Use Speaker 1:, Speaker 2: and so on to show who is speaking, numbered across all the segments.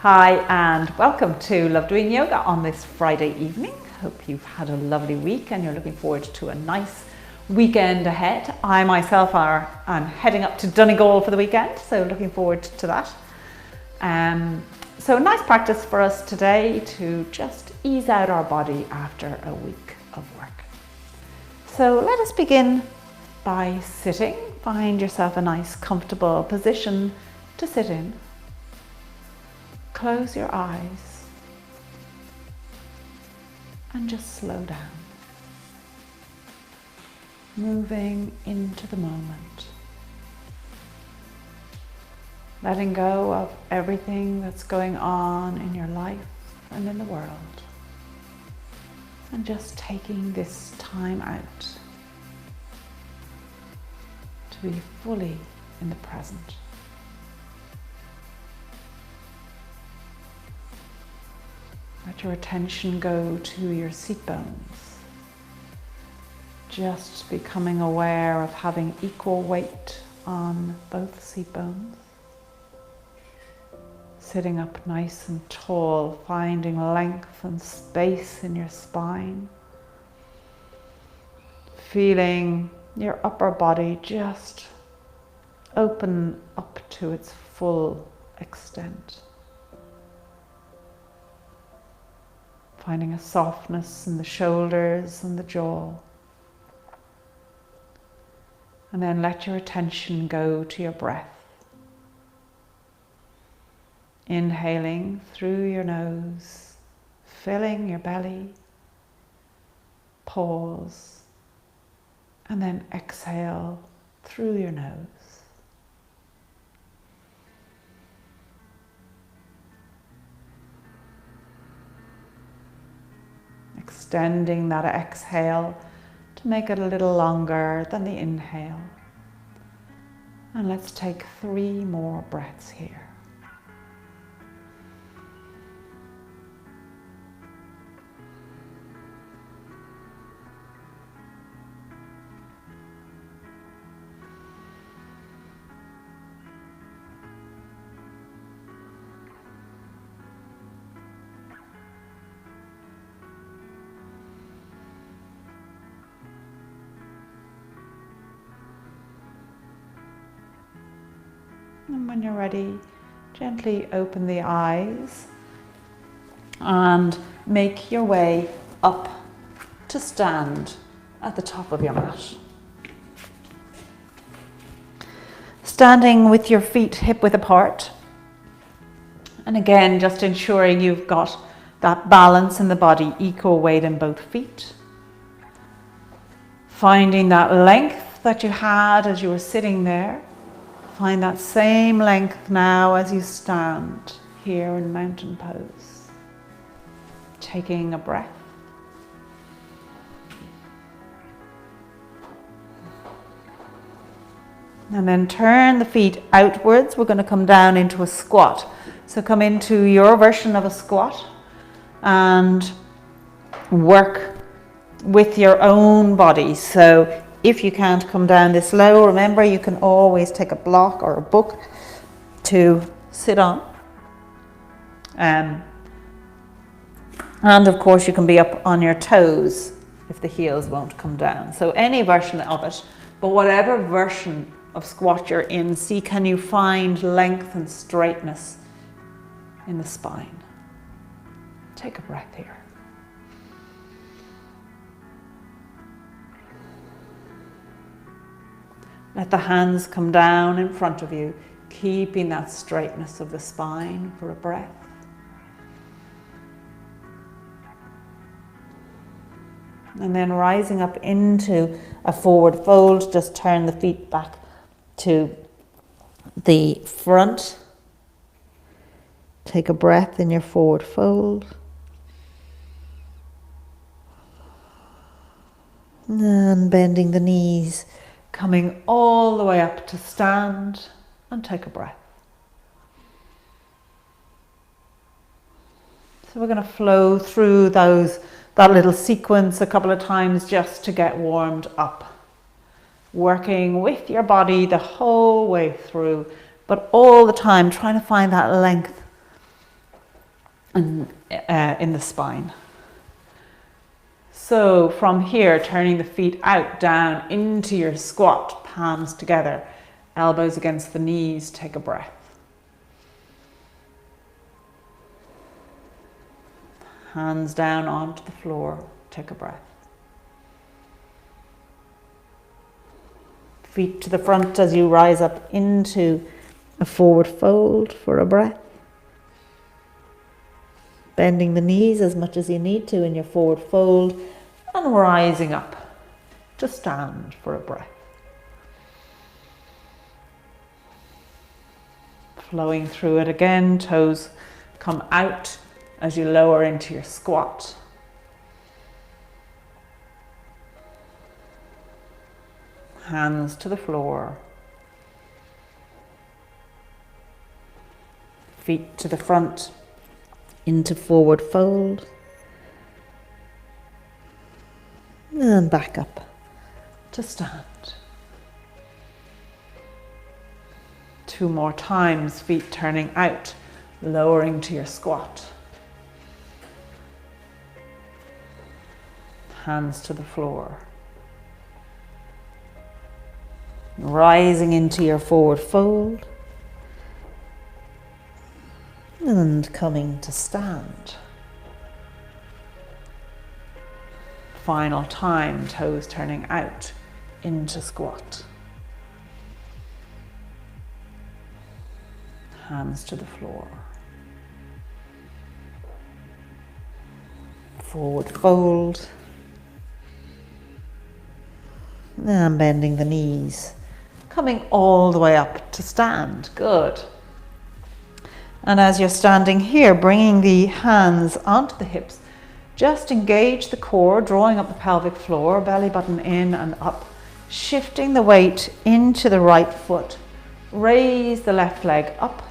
Speaker 1: Hi and welcome to Love Doing Yoga on this Friday evening. Hope you've had a lovely week and you're looking forward to a nice weekend ahead. I myself am heading up to Donegal for the weekend, so looking forward to that. So nice practice for us today to just ease out our body after a week of work. So let us begin by sitting. Find yourself a nice comfortable position to sit in. Close your eyes and just slow down, moving into the moment, letting go of everything that's going on in your life and in the world, and just taking this time out to be fully in the present. Let your attention go to your seat bones, just becoming aware of having equal weight on both seat bones. Sitting up nice and tall, finding length and space in your spine. Feeling your upper body just open up to its full extent. Finding a softness in the shoulders and the jaw. And then let your attention go to your breath. Inhaling through your nose, filling your belly. Pause. And then exhale through your nose. Extending that exhale to make it a little longer than the inhale. And let's take 3 more breaths here. And when you're ready, gently open the eyes and make your way up to stand at the top of your mat. Standing with your feet hip-width apart. And again, just ensuring you've got that balance in the body, equal weight in both feet. Finding that length that you had as you were sitting there. Find that same length now as you stand here in mountain pose. Taking a breath. And then turn the feet outwards. We're going to come down into a squat. So come into your version of a squat and work with your own body. So if you can't come down this low, remember you can always take a block or a book to sit on. And of course you can be up on your toes if the heels won't come down. So any version of it, but whatever version of squat you're in, see can you find length and straightness in the spine. Take a breath here. Let the hands come down in front of you, keeping that straightness of the spine for a breath. And then rising up into a forward fold, just turn the feet back to the front. Take a breath in your forward fold. And bending the knees. Coming all the way up to stand and take a breath. So we're going to flow through that little sequence a couple of times just to get warmed up. Working with your body the whole way through, but all the time trying to find that length and in the spine. So from here, turning the feet out, down into your squat, palms together, elbows against the knees, take a breath. Hands down onto the floor, take a breath. Feet to the front as you rise up into a forward fold for a breath. Bending the knees as much as you need to in your forward fold and rising up to stand for a breath. Flowing through it again, toes come out as you lower into your squat. Hands to the floor. Feet to the front into forward fold. And back up to stand. 2 more times, feet turning out, lowering to your squat. Hands to the floor. Rising into your forward fold. And coming to stand. Final time, toes turning out into squat. Hands to the floor. Forward fold. And bending the knees. Coming all the way up to stand. Good. And as you're standing here, bringing the hands onto the hips, just engage the core, drawing up the pelvic floor, belly button in and up, shifting the weight into the right foot. Raise the left leg up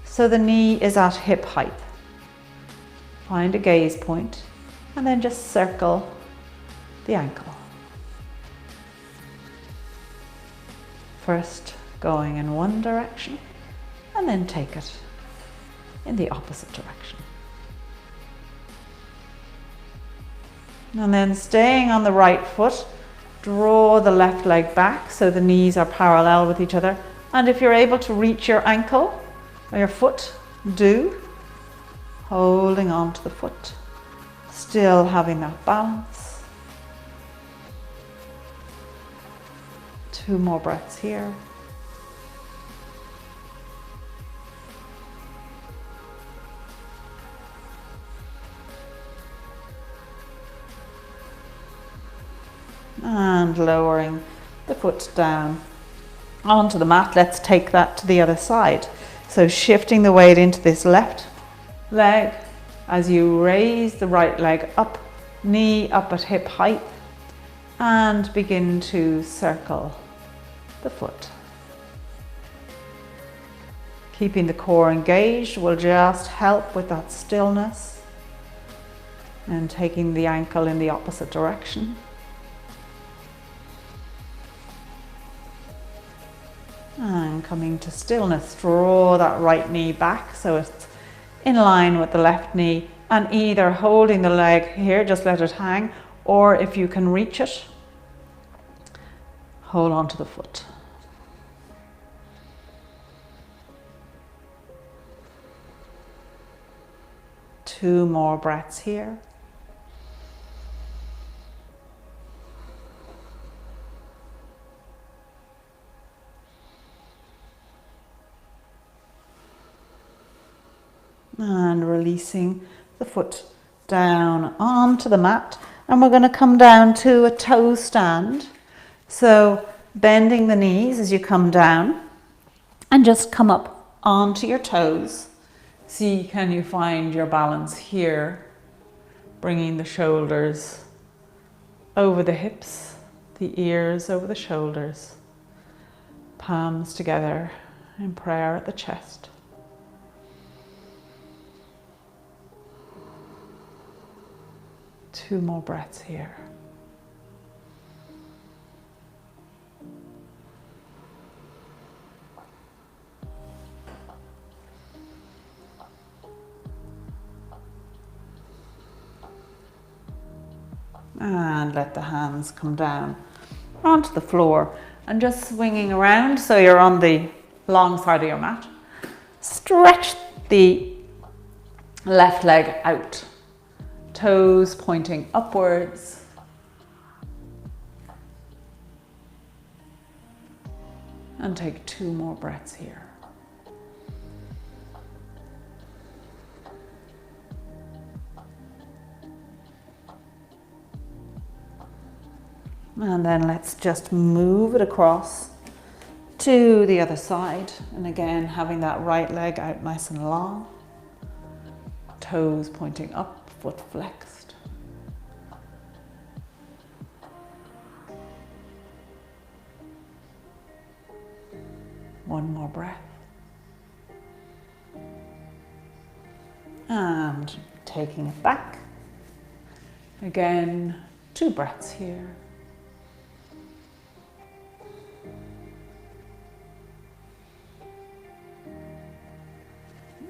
Speaker 1: so the knee is at hip height. Find a gaze point and then just circle the ankle. First going in one direction and then take it in the opposite direction. And then staying on the right foot, draw the left leg back so the knees are parallel with each other. And if you're able to reach your ankle or your foot, do. Holding on to the foot, still having that balance. 2 more breaths here. And lowering the foot down onto the mat. Let's take that to the other side. So shifting the weight into this left leg as you raise the right leg up, knee up at hip height, and begin to circle the foot. Keeping the core engaged will just help with that stillness, and taking the ankle in the opposite direction. And coming to stillness, draw that right knee back so it's in line with the left knee, and either holding the leg here, just let it hang, or if you can reach it, hold on to the foot. Two more breaths here. And releasing the foot down onto the mat. And we're going to come down to a toe stand. So bending the knees as you come down and just come up onto your toes. See, can you find your balance here? Bringing the shoulders over the hips, the ears over the shoulders. Palms together in prayer at the chest. Two more breaths here. And let the hands come down onto the floor and just swinging around so you're on the long side of your mat. Stretch the left leg out, toes pointing upwards. And take 2 more breaths here. And then let's just move it across to the other side. And again, having that right leg out nice and long. Toes pointing up, foot flexed. One more breath. And taking it back. Again, 2 breaths here.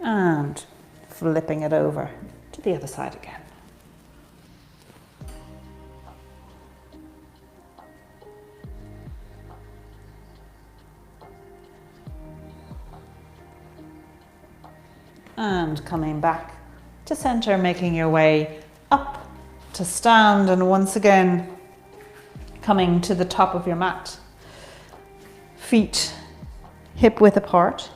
Speaker 1: And flipping it over to the other side again. And coming back to center, making your way up to stand, and once again coming to the top of your mat. Feet hip width apart.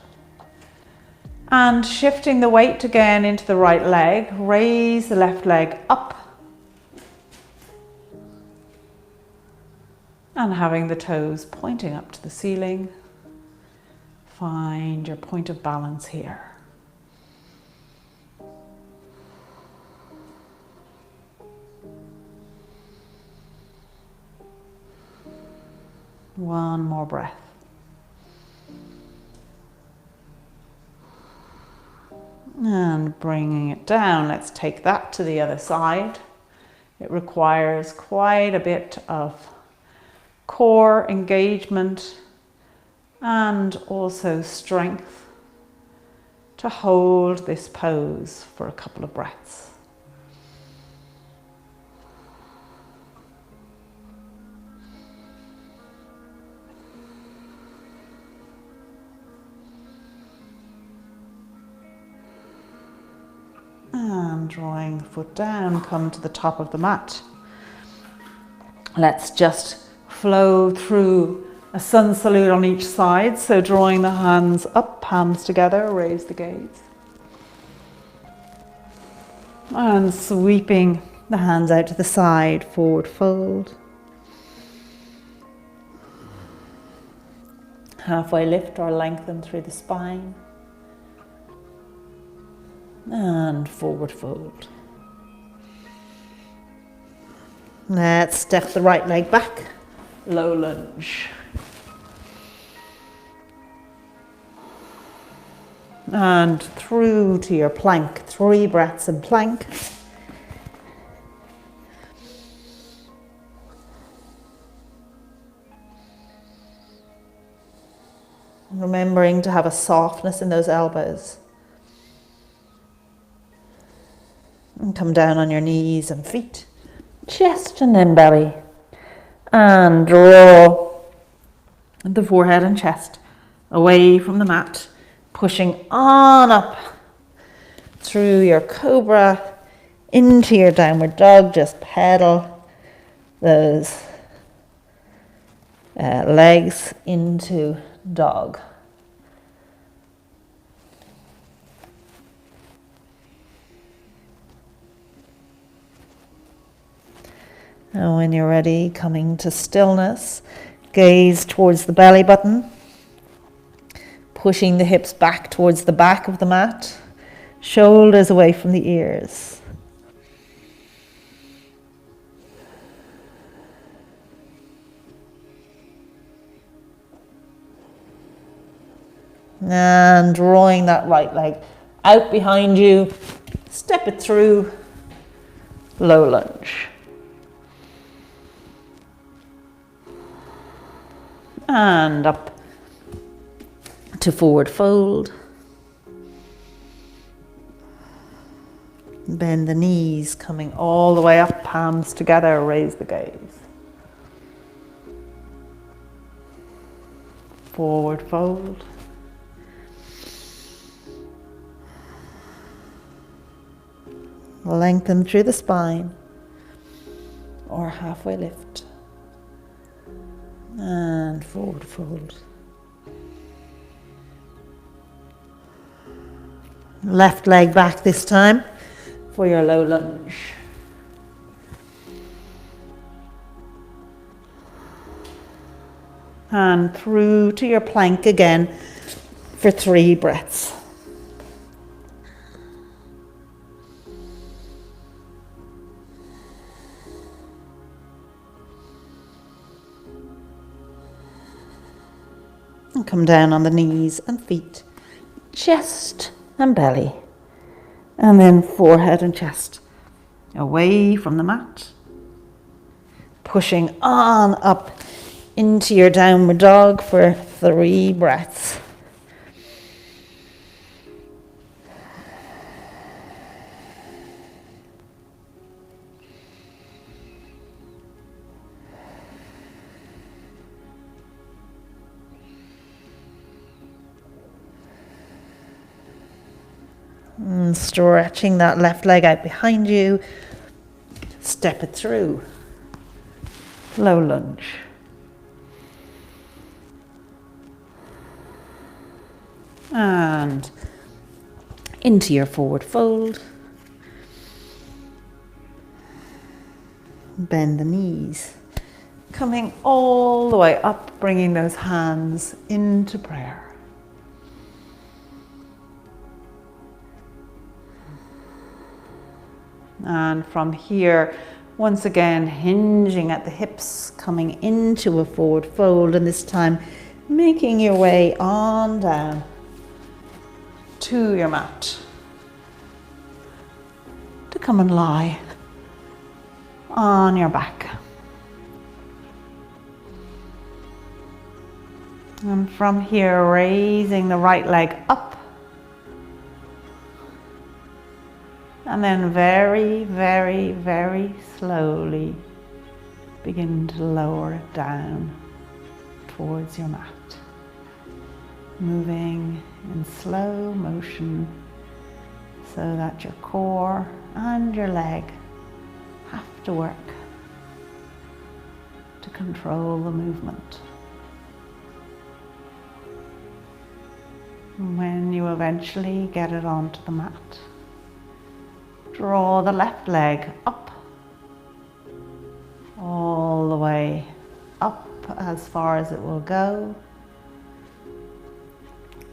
Speaker 1: And shifting the weight again into the right leg, raise the left leg up. And having the toes pointing up to the ceiling. Find your point of balance here. One more breath. And bringing it down, let's take that to the other side. It requires quite a bit of core engagement and also strength to hold this pose for a couple of breaths. And drawing the foot down, come to the top of the mat. Let's just flow through a sun salute on each side. So drawing the hands up, palms together, raise the gaze. And sweeping the hands out to the side, forward fold. Halfway lift or lengthen through the spine. And forward fold. Let's step the right leg back, low lunge. And through to your plank, 3 breaths in plank. Remembering to have a softness in those elbows. And come down on your knees and feet, chest and then belly. And draw the forehead and chest away from the mat, pushing on up through your cobra into your downward dog. Just pedal those legs into dog. And when you're ready, coming to stillness, gaze towards the belly button, pushing the hips back towards the back of the mat, shoulders away from the ears. And drawing that right leg out behind you, step it through, low lunge. And up to forward fold. Bend the knees, coming all the way up, palms together, raise the gaze. Forward fold. Lengthen through the spine or halfway lift. And forward fold. Left leg back this time for your low lunge. And through to your plank again for 3 breaths. And come down on the knees and feet, chest and belly, and then forehead and chest away from the mat. Pushing on up into your downward dog for 3 breaths. And stretching that left leg out behind you. Step it through. Low lunge. And into your forward fold. Bend the knees. Coming all the way up, bringing those hands into prayer. And from here, once again, hinging at the hips, coming into a forward fold, and this time making your way on down to your mat to come and lie on your back. And from here, raising the right leg up. And then very, very, very slowly begin to lower it down towards your mat. Moving in slow motion so that your core and your leg have to work to control the movement. When you eventually get it onto the mat, draw the left leg up, all the way up as far as it will go,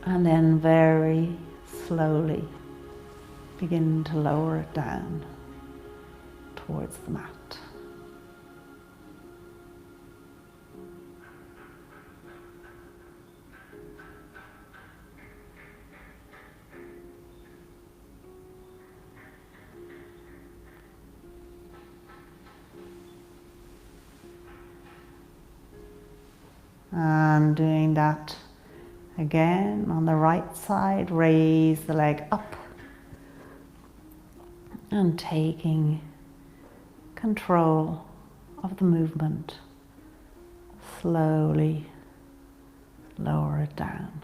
Speaker 1: and then very slowly begin to lower it down towards the mat. And doing that again on the right side, raise the leg up and taking control of the movement, slowly lower it down.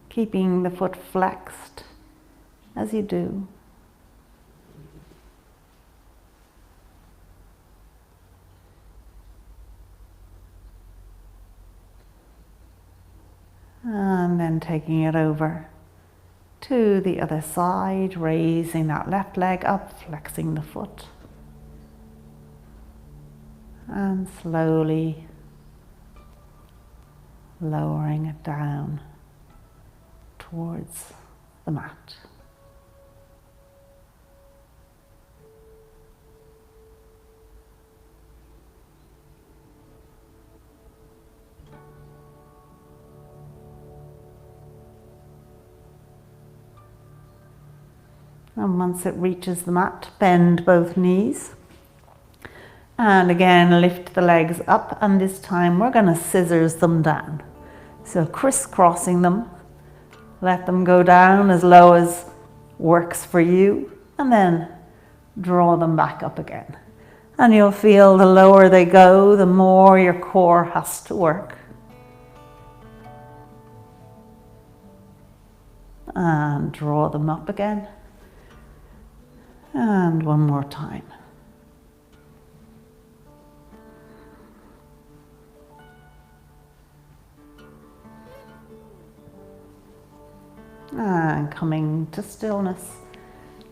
Speaker 1: Keeping the foot flexed as you do. And then taking it over to the other side, raising that left leg up, flexing the foot. And slowly lowering it down towards the mat. And once it reaches the mat, bend both knees And again, lift the legs up, and this time we're going to scissors them down. So crisscrossing them, let them go down as low as works for you, and then draw them back up again. And you'll feel the lower they go, the more your core has to work. And draw them up again. And one more time. And coming to stillness,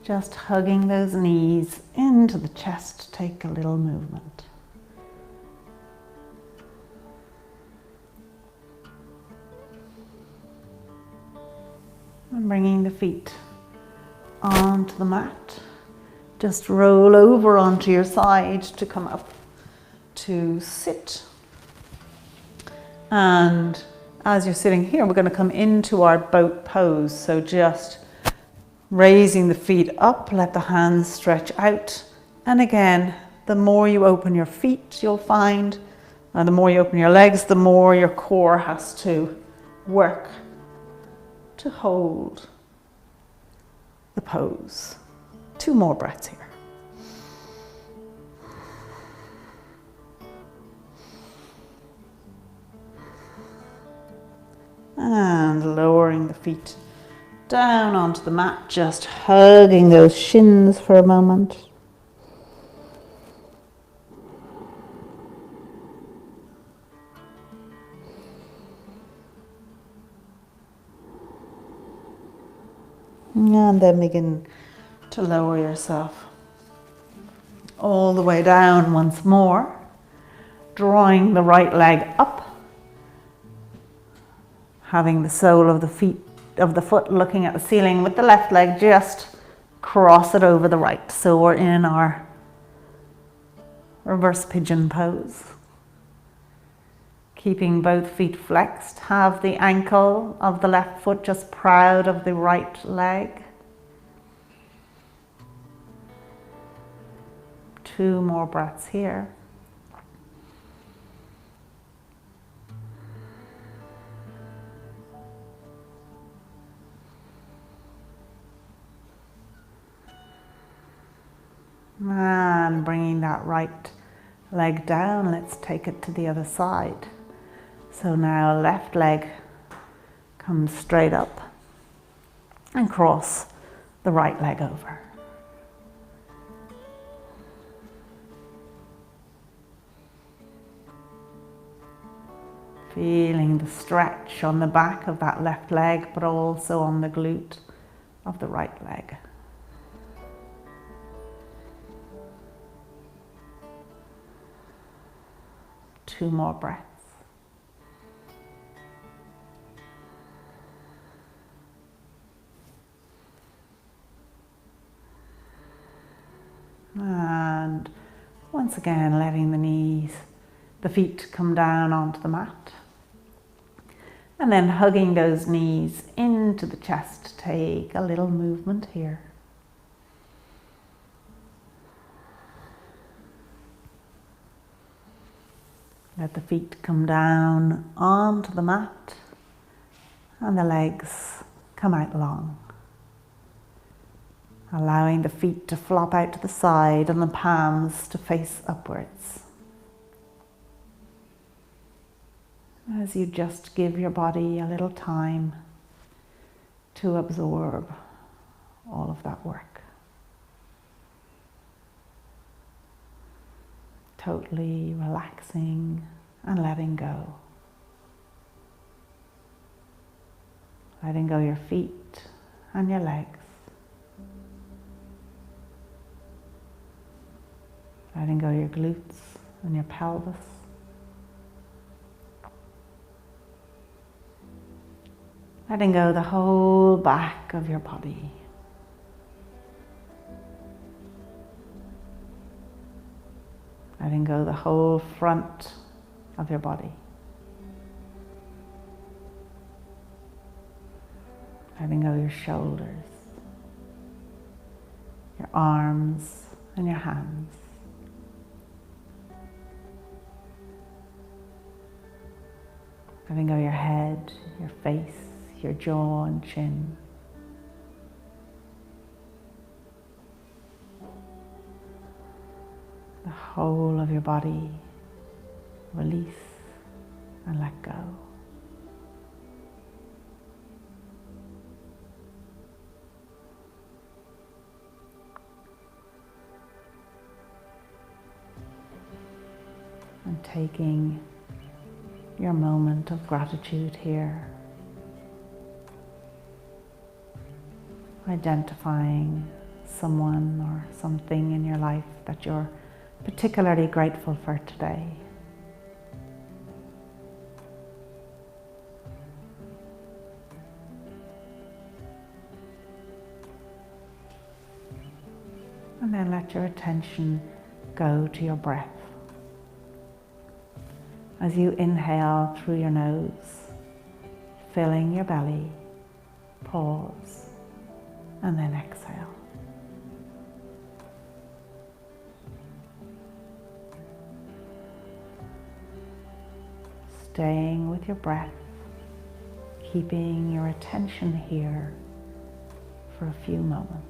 Speaker 1: just hugging those knees into the chest, take a little movement. And bringing the feet onto the mat, just roll over onto your side to come up to sit. And as you're sitting here, we're going to come into our boat pose. So just raising the feet up, let the hands stretch out. And again, the more you open your feet, you'll find, and the more you open your legs, the more your core has to work to hold the pose. 2 more breaths here. And lowering the feet down onto the mat, just hugging those shins for a moment. And then begin to lower yourself all the way down once more, drawing the right leg up, having the sole of the foot looking at the ceiling, with the left leg just cross it over the right. So we're in our reverse pigeon pose. Keeping both feet flexed, have the ankle of the left foot just proud of the right leg. 2 more breaths here. And bringing that right leg down, let's take it to the other side. So now left leg comes straight up and cross the right leg over. Feeling the stretch on the back of that left leg, but also on the glute of the right leg. Two more breaths. And once again, letting the feet come down onto the mat. And then hugging those knees into the chest. Take a little movement here. Let the feet come down onto the mat and the legs come out long. Allowing the feet to flop out to the side and the palms to face upwards. As you just give your body a little time to absorb all of that work. Totally relaxing and letting go. Letting go your feet and your legs. Letting go your glutes and your pelvis. Letting go the whole back of your body. Letting go the whole front of your body. Letting go your shoulders, your arms and your hands. letting go your head, your face, your jaw and chin. The whole of your body, release and let go. And taking your moment of gratitude here, identifying someone or something in your life that you're particularly grateful for today. And then let your attention go to your breath. As you inhale through your nose, filling your belly, pause, and then exhale. Staying with your breath, keeping your attention here for a few moments.